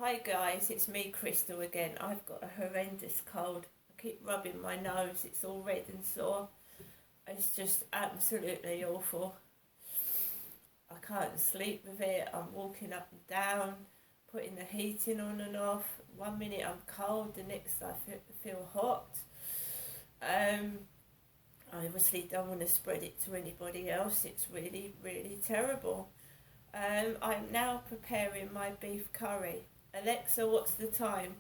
Hi guys, it's me, Crystal again. I've got a horrendous cold. I keep rubbing my nose, it's all red and sore. It's just absolutely awful. I can't sleep with it. I'm walking up and down, putting the heating on and off. One minute I'm cold, the next I feel hot. I obviously don't want to spread it to anybody else. It's really, really terrible. I'm now preparing my beef curry. Alexa, what's the time?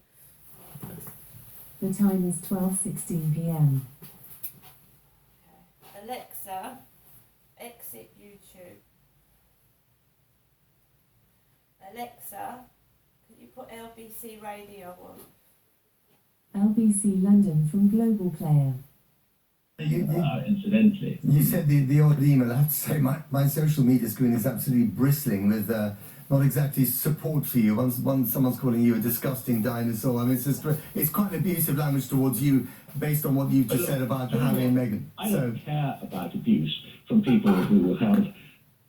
The time is 12:16 p.m. Alexa, exit YouTube. Alexa, could you put LBC radio on? LBC London from Global Player. Incidentally. You said the odd email. I have to say my social media screen is absolutely bristling with not exactly support for you. Once someone's calling you a disgusting dinosaur. I mean, it's quite an abusive language towards you based on what you've just said about Harry and Meghan. I don't care about abuse from people who have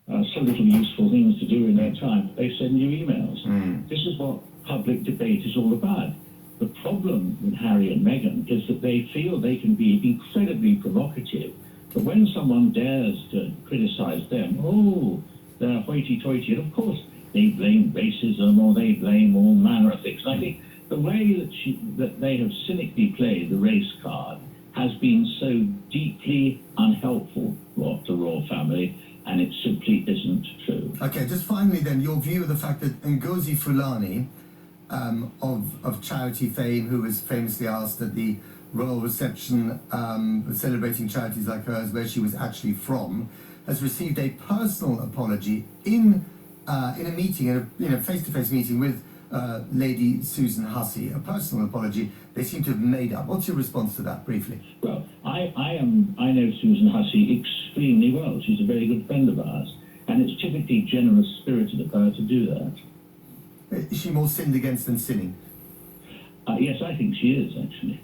so little useful things to do in their time. They send you emails. This is what public debate is all about. The problem with Harry and Meghan is that they feel they can be incredibly provocative, but when someone dares to criticise them, they're hoity-toity, and of course they blame racism or they blame all manner of things. And I think the way that they have cynically played the race card has been so deeply unhelpful to the royal family, and it simply isn't true. Okay, just finally then, your view of the fact that Ngozi Fulani, of charity fame, who was famously asked at the royal reception celebrating charities like hers, where she was actually from, has received a personal apology in a meeting, in a face-to-face meeting with Lady Susan Hussey. A personal apology they seem to have made up. What's your response to that, briefly? Well, I know Susan Hussey extremely well. She's a very good friend of ours, and it's typically generous-spirited of her to do that. Is she more sinned against than sinning? Yes, I think she is, actually.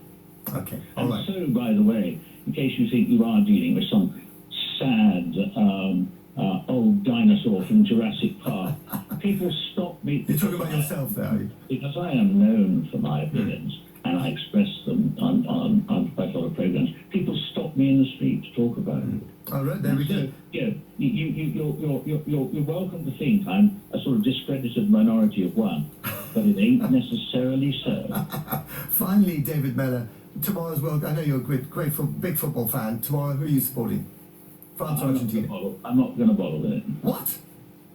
Okay, all right. So, by the way, in case you think you are dealing with some sad old dinosaur from Jurassic Park, people stop me... You're talking about yourself there, are you? Because I am known for my opinions, and I express them on quite a lot of programmes. People stop me in the street to talk about it. All right, there we go. Yeah, you're welcome to think I'm a sort of discredited minority of one, but it ain't necessarily so. Finally, David Mellor, tomorrow's World... I know you're a big football fan. Tomorrow, who are you supporting? France or Argentina? I'm not going to bother with it. What?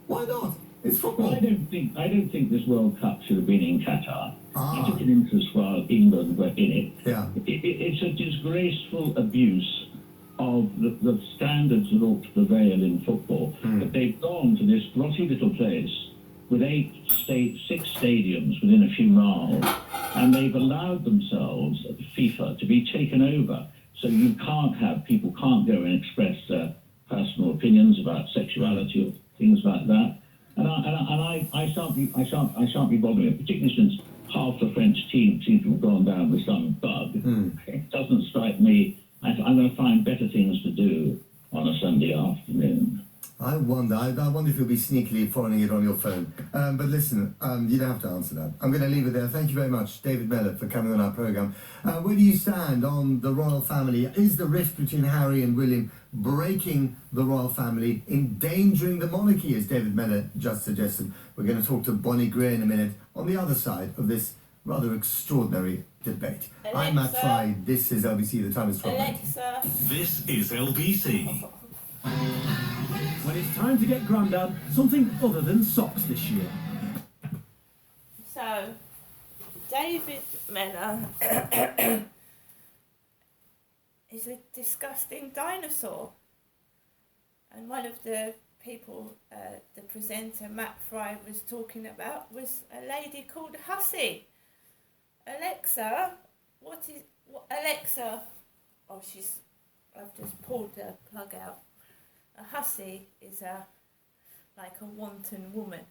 Why not? It's football. Well, I don't think this World Cup should have been in Qatar. I took an interest while England were in it. Yeah. It's a disgraceful abuse of the standards that ought to prevail in football. But they've gone to this grotty little place with 6 stadiums within a few miles, and they've allowed themselves, FIFA, to be taken over. So people can't go and express their personal opinions about sexuality or things like that. And I shan't be bothering it, particularly since half the French team seems to have gone down with some bug. It doesn't strike me. I'm going to find better things to do on a Sunday afternoon. I wonder if you'll be sneakily following it on your phone. But listen, you don't have to answer that. I'm going to leave it there. Thank you very much, David Mellor, for coming on our programme. Where do you stand on the royal family? Is the rift between Harry and William breaking the royal family, endangering the monarchy, as David Mellor just suggested? We're going to talk to Bonnie Gray in a minute on the other side of this rather extraordinary debate. Alexa, I'm Matt Fry. This is LBC. The time is 12. Alexa. This is LBC. When it's time to get Grandad something other than socks this year. So, David Mellor is a disgusting dinosaur. And one of the people, the presenter Matt Fry was talking about was a lady called Hussey. Alexa, Alexa, I've just pulled the plug out. A hussy is like a wanton woman.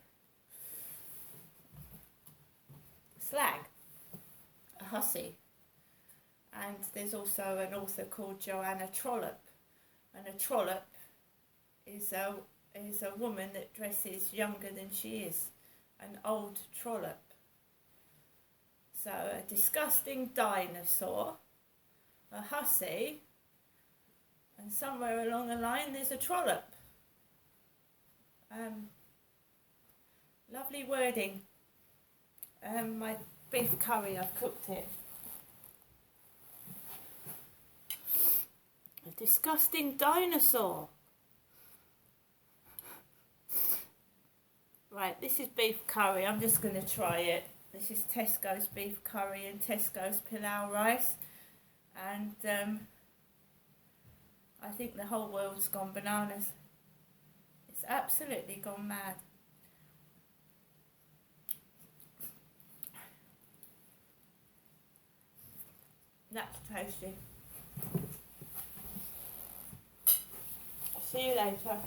Slag, a hussy. And there's also an author called Joanna Trollope. And a trollop is a woman that dresses younger than she is. An old trollop. So a disgusting dinosaur, a hussy, and somewhere along the line there's a trollop. Lovely wording. My beef curry, I've cooked it. A disgusting dinosaur. Right, this is beef curry. I'm just going to try it. This is Tesco's beef curry and Tesco's pilau rice. And I think the whole world's gone bananas. It's absolutely gone mad. That's tasty. See you later.